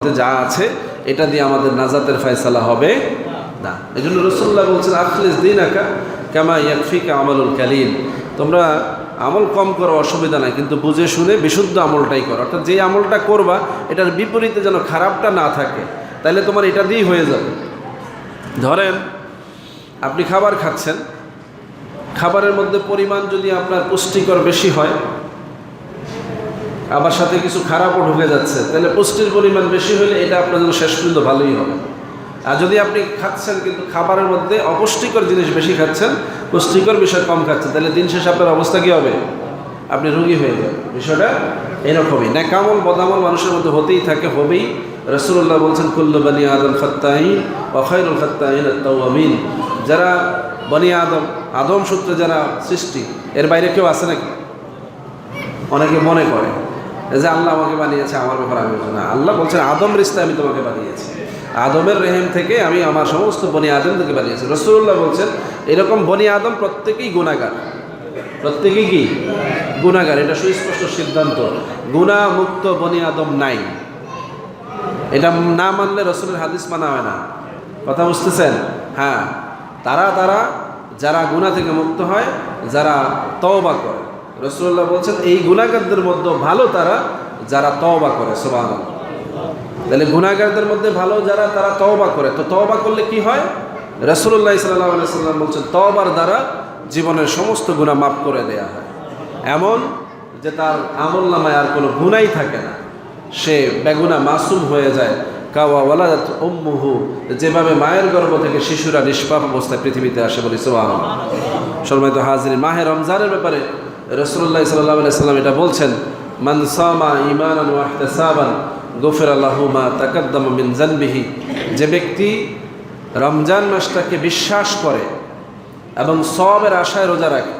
যা আছে এটা দিয়ে আমাদের নাজাতের ফয়সালা হবে না। এই জন্য রাসূলুল্লাহ বলছেন আখলিস দীনাকা কামা ইয়াকফিকা আমালুল কালিল, তোমরা আমল কম করো অসুবিধা নাই, কিন্তু বুঝে শুনে বিশুদ্ধ আমলটাই করো। অর্থাৎ যে আমলটা করবা এটার বিপরীতে যেন খারাপটা না থাকে, তাহলে তোমার এটা দিয়েই হয়ে যাবে। ধরেন আপনি খাবার খাচ্ছেন, খাবারের মধ্যে পরিমাণ যদি আপনার পুষ্টিকর বেশি হয়, আবার সাথে কিছু খারাপও ঢুকে যাচ্ছে, তাহলে পুষ্টির পরিমাণ বেশি হলে এটা আপনার জন্য শেষ পর্যন্ত ভালোই হবে। আর যদি আপনি খাচ্ছেন কিন্তু খাবারের মধ্যে অপুষ্টিকর জিনিস বেশি খাচ্ছেন, পুষ্টিকর বিষয় কম খাচ্ছেন, তাহলে দিন শেষে আপনার অবস্থা কী হবে? আপনি রোগী হয়ে যাবেন। বিষয়টা এরকমই। ন্যাকামল বদামল মানুষের মধ্যে হতেই থাকে, হবেই। রাসূলুল্লাহ বলছেন কুল্লু বনি আদম খাত্তাইন ওয়া খায়রুল খাত্তাইন আত-তাওয়াবিন, যারা বনি আদম, আদম সূত্রে যারা সৃষ্টি, এর বাইরে কেউ আছে নাকি? অনেকে মনে করে যে আল্লাহ আমাকে বানিয়েছে, আমার ব্যাপারে আমি বলছি না। আল্লাহ বলছেন আদম রিস্তা আমি তোমাকে বানিয়েছি, আদমের রেহেম থেকে আমি আমার সমস্ত বনি আদম থেকে বানিয়েছি। রাসূলুল্লাহ বলছেন এরকম বনি আদম প্রত্যেকেই গুনাহগার, প্রত্যেকেই কি গুনাহগার, এটা সুস্পষ্ট সিদ্ধান্ত। গুনাহ মুক্ত বনি আদম নাই, এটা না মানলে রাসূলের হাদিস মানা হয় না। কথা বুঝতেছেন? হ্যাঁ, তারা যারা গুনাহ থেকে মুক্ত হয়, যারা তওবা করে। রাসূলুল্লাহ বলছেন এই গুনাহগারদের মধ্যে ভালো তারা যারা তওবা করে। সুবহানাল্লাহ। তাহলে গুনাহগারদের মধ্যে ভালো যারা, তারা তওবা করে। তো তওবা করলে কি হয়? রাসূলুল্লাহ সাল্লাল্লাহু আলাইহি সাল্লাম বলছেন তওবার দ্বারা জীবনের সমস্ত গুনাহ মাফ করে দেয়া হয়, এমন যে তার আমলনামায় আর কোনো গুনাহই থাকে না, সে বেগুনাহ মাসুম হয়ে যায়। কাওয়া ওয়ালাদাত উম্মুহু, যেভাবে মায়ের গর্ভ থেকে শিশুরা নিষ্পাপ অবস্থায় পৃথিবীতে আসে, বলি সুবহানাল্লাহ। সম্মানিত হাজিরিন, মাহে রমজানের ব্যাপারে রাসূলুল্লাহ সাল্লাল্লাহু আলাইহি সাল্লাম এটা বলছেন, মান সামা ঈমানান ওয়া ইহতিসাবান গুফিরা লাহু মা তাকাদ্দামা মিন যানবিহি, যে ব্যক্তি রমজান মাসটাকে বিশ্বাস করে এবং সওয়াবের আশায় রোজা রাখে,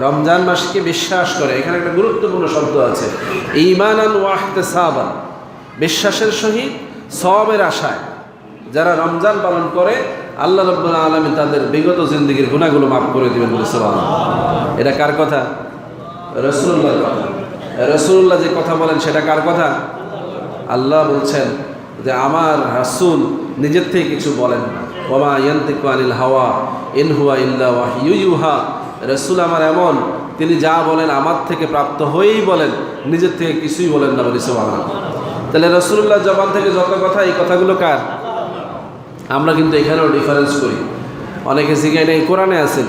রমজান মাসকে বিশ্বাস করে, এখানে একটা গুরুত্বপূর্ণ শব্দ আছে, ঈমানান ওয়া ইহতিসাবান, বিশ্বাসের সহিত সওয়াবের আশায় যারা রমজান পালন করে, আল্লাহ রাব্বুল আলামিন তাদের বিগত জিন্দেগীর গুনাহগুলো মাফ করে দিবেন, বলে সুবহানাল্লাহ। এটা কার কথা? রাসূলুল্লাহর কথা। রাসূলুল্লাহ যে কথা বলেন সেটা কার কথা? আল্লাহ বলছেন যে আমার রাসূল নিজের থেকে কিছু বলেন না, ওয়া মা ইয়ানতিকু আনিল হাওয়া ইন হুয়া ইল্লা ওয়াহয়ু ইউহা। রাসূল আমার এমন, তিনি যা বলেন আমার থেকে প্রাপ্ত হয়েই বলেন, নিজের থেকে কিছুই বলেন না, বলে সুবহানাল্লাহ। তাহলে রাসূলুল্লাহ জবান থেকে যত কথা, এই কথাগুলো কার? আমরা কিন্তু এখানেও ডিফারেন্স করি। অনেকে জিজ্ঞাসা নেই কোরআনে আছেন,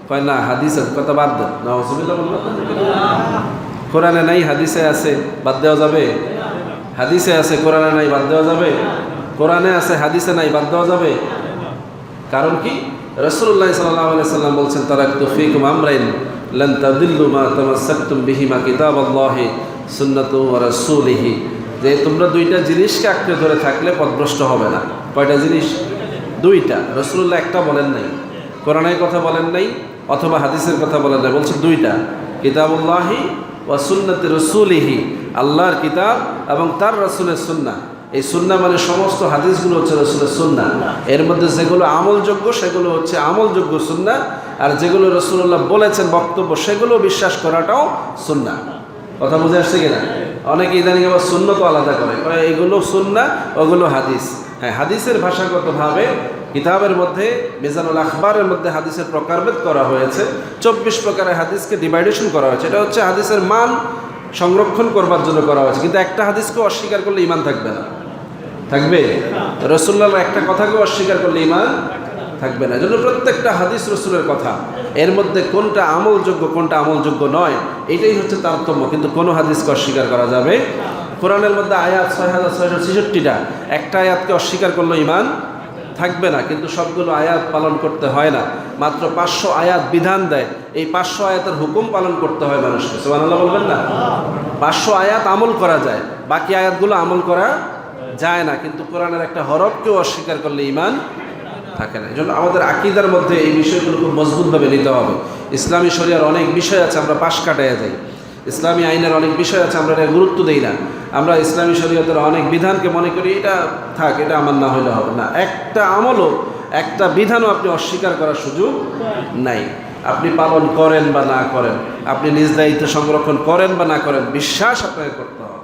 কয় না হাদিসে, কথা বাদ দেন। নাউযুবিল্লাহ, কোরআনে নাই হাদিসে আছে, বাদ দেওয়া যাবে? হাদিসে আছে কোরআনে নাই, বাদ দেওয়া যাবে? কোরআনে আছে হাদিসে নাই, বাদ দেওয়া যাবে? কারণ কি? রাসূলুল্লাহ সাল্লাল্লাহু আলাইহি সাল্লাম বলছেন তারাকতু ফীকুম আমরাইন লান তাদিল্লু মা তামাসসাকতুম বিহিমা কিতাবাল্লাহি সুন্নাতু ওয়া রাসূলিহি, যে তোমরা দুইটা জিনিসকে আঁকড়ে ধরে থাকলে পথভ্রষ্ট হবে না। কয়টা জিনিস? দুইটা। রাসূলুল্লাহ একটা বলেন নাই, কোরআনের কথা বলেন নাই, অথবা হাদিসের কথা বলেন নাই, বলছে দুইটা, কিতাবুল্লাহি ওয়া সুন্নাতি রাসূলিহি, আল্লাহর কিতাব এবং তার রাসূলের সুন্নাহ। এই সুন্নাহ মানে সমস্ত হাদিসগুলো হচ্ছে রাসূলের সুন্নাহ, এর মধ্যে যেগুলো আমলযোগ্য সেগুলো হচ্ছে আমলযোগ্য সুন্নাহ, আর যেগুলো রাসূলুল্লাহ বলেছেন বক্তব্য সেগুলো বিশ্বাস করাটাও সুন্নাহ। কথা বুঝে আসছে কিনা? অনেকে ইদানিং আবার সুন্নত আলাদা করে, এগুলো সুন্নাহ ওগুলো হাদিস। হ্যাঁ, হাদিসের ভাষাগতভাবে কিতাবের মধ্যে মিজানুল আখবারের মধ্যে হাদিসের প্রকারভেদ করা হয়েছে, 24 প্রকারের হাদিসকে ডিভাইডেশন করা হয়েছে। এটা হচ্ছে হাদিসের মান সংরক্ষণ করবার জন্য করা হয়েছে, কিন্তু একটা হাদিসকে অস্বীকার করলে ঈমান থাকবে না। থাকবে? রাসূলুল্লাহর একটা কথাকেও অস্বীকার করলে ঈমান থাকবে না। এজন্য প্রত্যেকটা হাদিস রাসূলের কথা, এর মধ্যে কোনটা আমলযোগ্য কোনটা আমলযোগ্য নয়, এটাই হচ্ছে তারতম্য। কিন্তু কোনো হাদিসকে অস্বীকার করা যাবে। কোরআনের মধ্যে আয়াত 6666টা, একটা আয়াতকে অস্বীকার করলে ঈমান থাকবে না, কিন্তু সবগুলো আয়াত পালন করতে হয় না। মাত্র 500 আয়াত বিধান দেয়, এই 500 আয়াতের হুকুম পালন করতে হয় মানুষকে। সুবহানাল্লাহ বলবেন না? 500 আয়াত আমল করা যায়, বাকি আয়াতগুলো আমল করা যায় না। কিন্তু কোরআনের একটা হরফকেও অস্বীকার করলে ঈমান থাকে না। এই জন্য আমাদের আকীদার মধ্যে এই বিষয়গুলো খুব মজবুতভাবে নিতে হবে। ইসলামী শরিয়ার অনেক বিষয় আছে আমরা পাশ কাটাইয়া যাই, ইসলামী আইনের অনেক বিষয় আছে আমরা এটা গুরুত্ব দিই না। আমরা ইসলামী শরিয়তের অনেক বিধানকে মনে করি এটা থাক, এটা আমার না হইলে হবে না। একটা আমলও, একটা বিধানও আপনি অস্বীকার করার সুযোগ নাই। আপনি পালন করেন বা না করেন, আপনি নিজ দায়িত্ব সংরক্ষণ করেন বা না করেন, বিশ্বাস আপনাকে করতে হবে।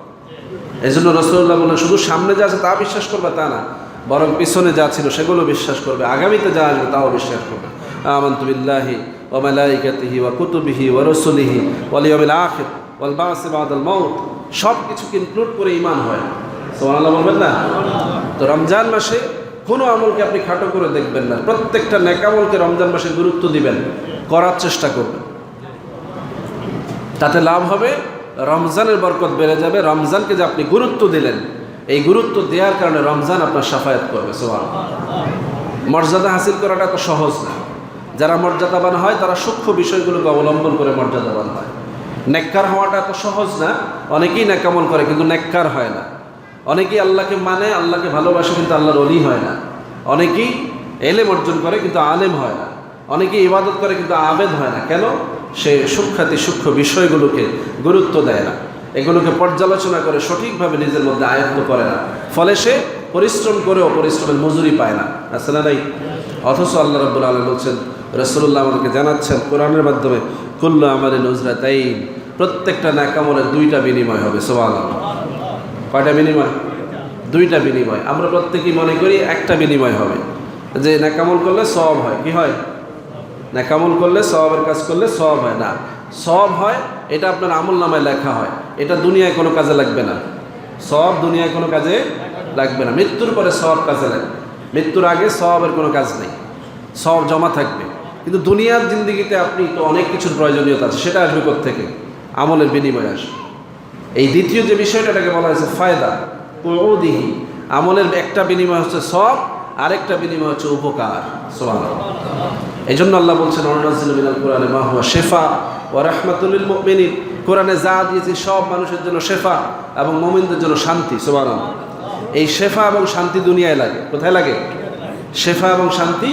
এই জন্য রাসূলুল্লাহ বলেন শুধু সামনে যা আছে তা বিশ্বাস করবে তা না, বরং পিছনে যা ছিল সেগুলো বিশ্বাস করবে, আগামীতে যা আসবে তাও বিশ্বাস করবে। আমানতু বিল্লাহি ওয়া মালাইকাতিহি ওয়া কুতুবিহি ওয়া রাসূলিহি ওয়াল ইয়াউমিল আখির ওয়াল বা'সি বা'দাল মাউত, সব কিছুকে ইনক্লুড করে ঈমান হয়। সুবহানাল্লাহ বলবেন না? তো রমজান মাসে কোনো আমলকে আপনি খাটো করে দেখবেন না, প্রত্যেকটা নেক আমলকে রমজান মাসে গুরুত্ব দিবেন, করার চেষ্টা করবেন। তাতে লাভ হবে, রমজানের বরকত বেড়ে যাবে। রমজানকে যে আপনি গুরুত্ব দিলেন, এই গুরুত্ব দেওয়ার কারণে রমজান আপনার শাফায়াত করবে। সুবহানাল্লাহ। মর্যাদা হাসিল করাটা তো সহজ না। যারা মর্যাদাবান হয় তারা সূক্ষ্ম বিষয়গুলোকে অবলম্বন করে মর্যাদাবান হয়। নেককার হওয়াটা এত সহজ না। অনেকেই নেকামল করে কিন্তু নেককার হয় না। অনেকেই আল্লাহকে মানে, আল্লাহকে ভালোবাসে কিন্তু আল্লাহর ওলি হয় না। অনেকেই এলেম অর্জন করে কিন্তু আলেম হয় না। অনেকেই ইবাদত করে কিন্তু আবেদ হয় না। কেন? সে সূক্ষ্ম বিষয়গুলোকে গুরুত্ব দেয় না, এগুলোকে পর্যালোচনা করে সঠিকভাবে নিজের মধ্যে আয়ত্ত করে না। ফলে সে পরিশ্রম করেও পরিশ্রমের মজুরি পায় না। আসলে নাই? অথচ আল্লাহ রাব্বুল আলামিন বলছেন, রাসূলুল্লাহ আমাদেরকে জানাচ্ছেন কোরআনের মাধ্যমে, কুল্লু আমালিন উজরাতাইন, প্রত্যেকটা নেক আমলের দুইটা বিনিময় হবে। সুবহানাল্লাহ। কয়টা বিনিময়? দুইটা বিনিময়। আমরা প্রত্যেকেই মনে করি একটা বিনিময় হবে, যে নেক আমল করলে সওয়াব হয়। কি হয়? নেক আমল করলে, সওয়াবের কাজ করলে সওয়াব হয় না। সওয়াব হয় এটা আপনার আমল নামায় লেখা হয়, এটা দুনিয়ায় কোনো কাজে লাগবে না। সওয়াব দুনিয়ায় কোনো কাজে লাগবে না, মৃত্যুর পরে সওয়াব কাজে লাগবে। মৃত্যুর আগে সওয়াবের কোনো কাজ নেই, সওয়াব জমা থাকবে। কিন্তু দুনিয়ার জিন্দেগিতে আপনি তো অনেক কিছুর প্রয়োজনীয়তা আছে, সেটা আসবে কোত্থেকে? আমলের বিনিময়ে আসবে। এই দ্বিতীয় যে বিষয়টা, এটাকে বলা হয়েছে ফায়দা কুউদিহি। আমলের একটা বিনিময় হচ্ছে সওয়াব, আরেকটা বিনিময় হচ্ছে উপকার। সুবহানাল্লাহ। এই জন্য আল্লাহ বলছেন, ওয়ানাজ্জিলু মিনাল কুরআনি মা হুয়া শিফা ওয়া রাহমাতুল লিল মুমিনিন। কোরআনে যা দিয়েছি সব মানুষের জন্য শেফা এবং মুমিনদের জন্য শান্তি। সুবহানাল্লাহ। এই শেফা এবং শান্তি দুনিয়ায় লাগে। কোথায় লাগে? শেফা এবং শান্তি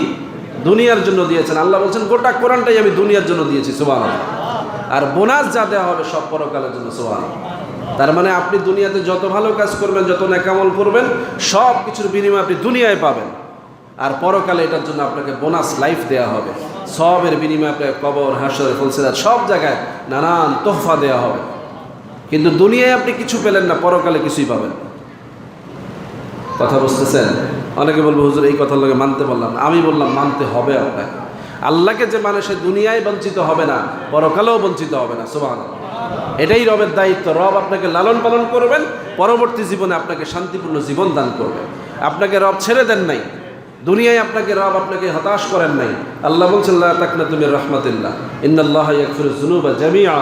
দুনিয়ার জন্য দিয়েছেন। আল্লাহ বলছেন গোটা কোরআনটাই আমি দুনিয়ার জন্য দিয়েছি। সুবহানাল্লাহ। আর বোনাস যা দেওয়া হবে সব পরকালের জন্য। সুবহানাল্লাহ। তার মানে আপনি দুনিয়াতে যত ভালো কাজ করবেন, যত নেক আমল করবেন, সব কিছুর বিনিময় আপনি দুনিয়ায় পাবেন। আর পরকালে এটার জন্য আপনাকে বোনাস লাইফ দেওয়া হবে। সবের বিনিময়ে আপনাকে কবর, হাসর, ফুলসিরাত সব জায়গায় নানান তোহফা দেওয়া হবে। কিন্তু দুনিয়ায় আপনি কিছু পেলেন না, পরকালে কিছুই পাবেন। কথা বুঝতেছেন? অনেকে বলবো, হুজুর এই কথার লগে মানতে পারলাম না। আমি বললাম মানতে হবে আপনাকে। আল্লাহকে যে মানে সে দুনিয়ায় বঞ্চিত হবে না, পরকালেও বঞ্চিত হবে না। সুবহানাল্লাহ। এটাই রবের দায়িত্ব। রব আপনাকে লালন পালন করবেন, পরবর্তী জীবনে আপনাকে শান্তিপূর্ণ জীবন দান করবেন। আপনাকে রব ছেড়ে দেন নাই, দুনিয়ায় রব আপনাকে হতাশ করেন নাই। আল্লাহ বলছেন, লা তাকনাতু মির রাহমাতিল্লাহ ইন্নাল্লাহা ইয়াগফিরুয যুনুবা জামিআ।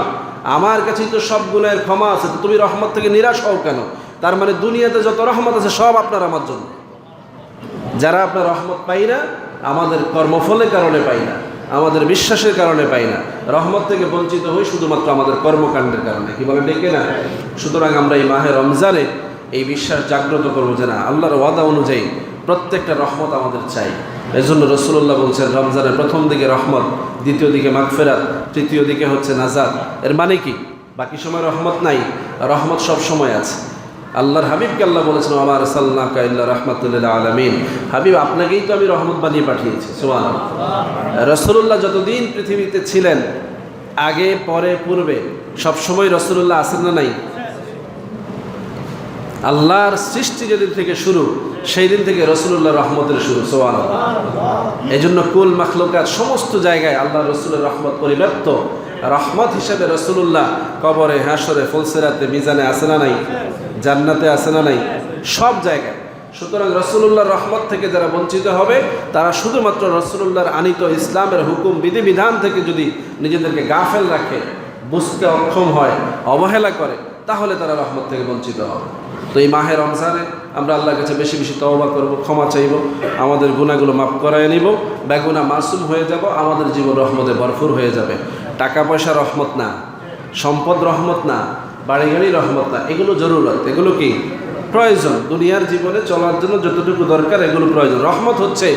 আমার কাছেই তো সব গুনাহের ক্ষমা আছে, তো তুমি রহমত থেকে নিরাশ হও কেন? তার মানে দুনিয়াতে যত রহমত আছে সব আপনার আমার জন্য। যারা আপনার রহমত পাই না, আমাদের কর্মফলের কারণে পাই না, আমাদের বিশ্বাসের কারণে পাই না, রহমত থেকে বঞ্চিত হই শুধুমাত্র আমাদের কর্মকাণ্ডের কারণে। কি বলে ডেকে না? সুতরাং আমরা এই মাহে রমজানে এই বিশ্বাস জাগ্রত করবো যে না, আল্লাহর ওয়াদা অনুযায়ী প্রত্যেকটা রহমত আমাদের চাই। এই জন্য রাসূলুল্লাহ বলছেন, রমজানের প্রথম দিকে রহমত, দ্বিতীয় দিকে মাগফিরাত, তৃতীয় দিকে হচ্ছে নাজাত। এর মানে কি? বাকি সময় রহমত নাই, রহমত সব সময় আছে। আল্লাহর হাবিবকে আল্লাহ বলেছেন, ওয়া মা আরসালনাকা ইল্লা রাহমাতাল লিল আলামিন। হাবিব, আপনাকেই তো আমি রহমত বানিয়ে পাঠিয়েছি। সুবহানাল্লাহ। রাসূলুল্লাহ যতদিন পৃথিবীতে ছিলেন, আগে পরে পূর্বে সবসময় রাসূলুল্লাহ আছেন না নাই? আল্লাহর সৃষ্টি যেদিন থেকে শুরু, সেই দিন থেকে রাসূলুল্লাহ রহমতের শুরু। সুবহানাল্লাহ। এই জন্য কুল মাখলুকাত সমস্ত জায়গায় আল্লাহ রাসূলের রহমত পরিব্যাপ্ত। রহমত হিসেবে রাসূলুল্লাহ কবরে, হাসরে, ফুলসিরাতে, মিজানে আছে না নাই? জান্নাতে আছে না নাই? সব জায়গায়। সুতরাং রাসূলুল্লাহর রহমত থেকে যারা বঞ্চিত হবে, তারা শুধুমাত্র রাসূলুল্লাহর আনিত ইসলামের হুকুম বিধিবিধান থেকে যদি নিজেদেরকে গাফেল রাখে, বুঝতে অক্ষম হয়, অবহেলা করে, তাহলে তারা রহমত থেকে বঞ্চিত হবে। তো এই মাহে রমজানে আমরা আল্লাহর কাছে বেশি বেশি তওবা করব, ক্ষমা চাইব, আমাদের গুনাহগুলো মাফ করায় নিব, বেগুনাহ মাসুম হয়ে যাব, আমাদের জীবন রহমতে ভরপুর হয়ে যাবে। টাকা পয়সা রহমত না, সম্পদ রহমত না, বাড়ি গাড়ি রহমত না, এগুলো জরুরত, এগুলো কি প্রয়োজন। দুনিয়ার জীবনে চলার জন্য যতটুকু দরকার এগুলো প্রয়োজন। রহমত হচ্ছে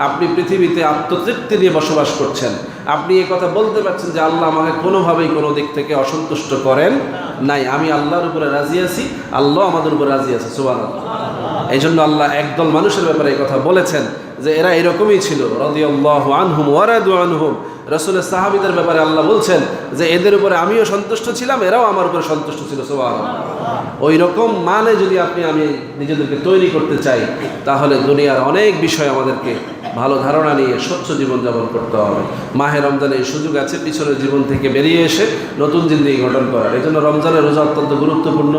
আপনি পৃথিবীতে আত্মতৃপ্তি নিয়ে বসবাস করছেন, আপনি এই কথা বলতে পারছেন যে আল্লাহ আমাকে কোনোভাবেই কোনো দিক থেকে অসন্তুষ্ট করেন নাই, আমি আল্লাহর উপরে রাজি আছি, আল্লাহ আমাদের উপরে রাজি আছে। সুবহানাল্লাহ। এই জন্য আল্লাহ একদল মানুষের ব্যাপারে এই কথা বলেছেন যে এরা এরকমই ছিল, রাদিয়াল্লাহু আনহুম ওয়া রাদু আনহুম, রাসূলের সাহাবীদের ব্যাপারে আল্লাহ বলছেন যে এদের উপরে আমিও সন্তুষ্ট ছিলাম, এরাও আমার উপরে সন্তুষ্ট ছিল। সুবহানাল্লাহ। ওই রকম মানে যদি আমি নিজেদেরকে তৈরি করতে চাই, তাহলে দুনিয়ার অনেক বিষয় আমাদেরকে ভালো ধারণা নিয়ে স্বচ্ছ জীবনযাপন করতে হবে। মাহে রমজানে এই সুযোগ আছে পিছনের জীবন থেকে বেরিয়ে এসে নতুন জিন্দেগি গঠন করার। এই জন্য রমজানের রোজা অত্যন্ত গুরুত্বপূর্ণ,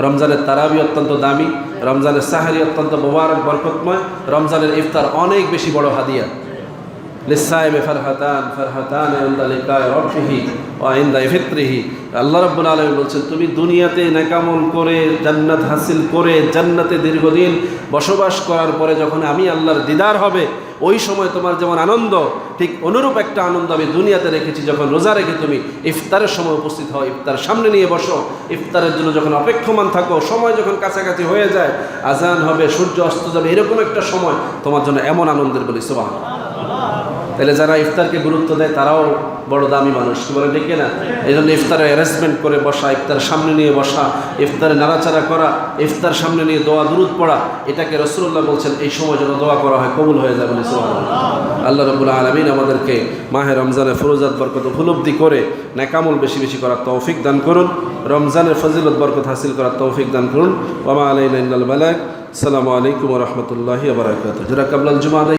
রমজানের তারাবি অত্যন্ত দামি, রমজানের সাহারি অত্যন্ত মোবারক বরকতময়, রমজানের ইফতার অনেক বেশি বড় হাদিয়া। লিসাইমে ফারহাতান ইনদা লিকায়ে রাব্বিহি ওয়া ইনদা ফিত্রিহি। আল্লাহ রাব্বুল আলামিন বলছেন, তুমি দুনিয়াতে নেকামল করে জান্নাত হাসিল করে জান্নাতে দীর্ঘদিন বসবাস করার পরে যখন আমি আল্লাহর দিদার হবে, ওই সময় তোমার যেমন আনন্দ, ঠিক অনুরূপ একটা আনন্দ আমি দুনিয়াতে রেখেছি। যখন রোজা রেখে তুমি ইফতারের সময় উপস্থিত হও, ইফতার সামনে নিয়ে বসো, ইফতারের জন্য যখন অপেক্ষমান থাকো, সময় যখন কাছাকাছি হয়ে যায়, আজান হবে, সূর্য অস্ত যাবে, এরকম একটা সময় তোমার জন্য এমন আনন্দের বলি সুবহানাল্লাহ। তাহলে যারা ইফতারকে গুরুত্ব দেয় তারাও বড় দামি মানুষ, কি বলে ঠিক না? এই জন্য ইফতারে অ্যারেঞ্জমেন্ট করে বসা, ইফতার সামনে নিয়ে বসা, ইফতারে নাড়াচাড়া করা, ইফতার সামনে নিয়ে দোয়া দুরুদ পড়া, এটাকে রাসূলুল্লাহ বলছেন এই সময় যেন দোয়া করা হয়, কবুল হয়ে যাবে সুবহানাল্লাহ। আল্লাহ রাব্বুল আলামিন আমাদেরকে মাহে রমজানে ফরজাত বরকত উপলব্ধি করে নেকামল বেশি বেশি করার তৌফিক দান করুন, রমজানের ফজিলত বরকত হাসিল করার তৌফিক দান করুন। ওয়া মা আলাইনা ইল্লাল বালাগ। আসসালামু আলাইকুম ওয়া রাহমাতুল্লাহি ওয়া বারাকাতুহু। যারা কাবলাল জুমা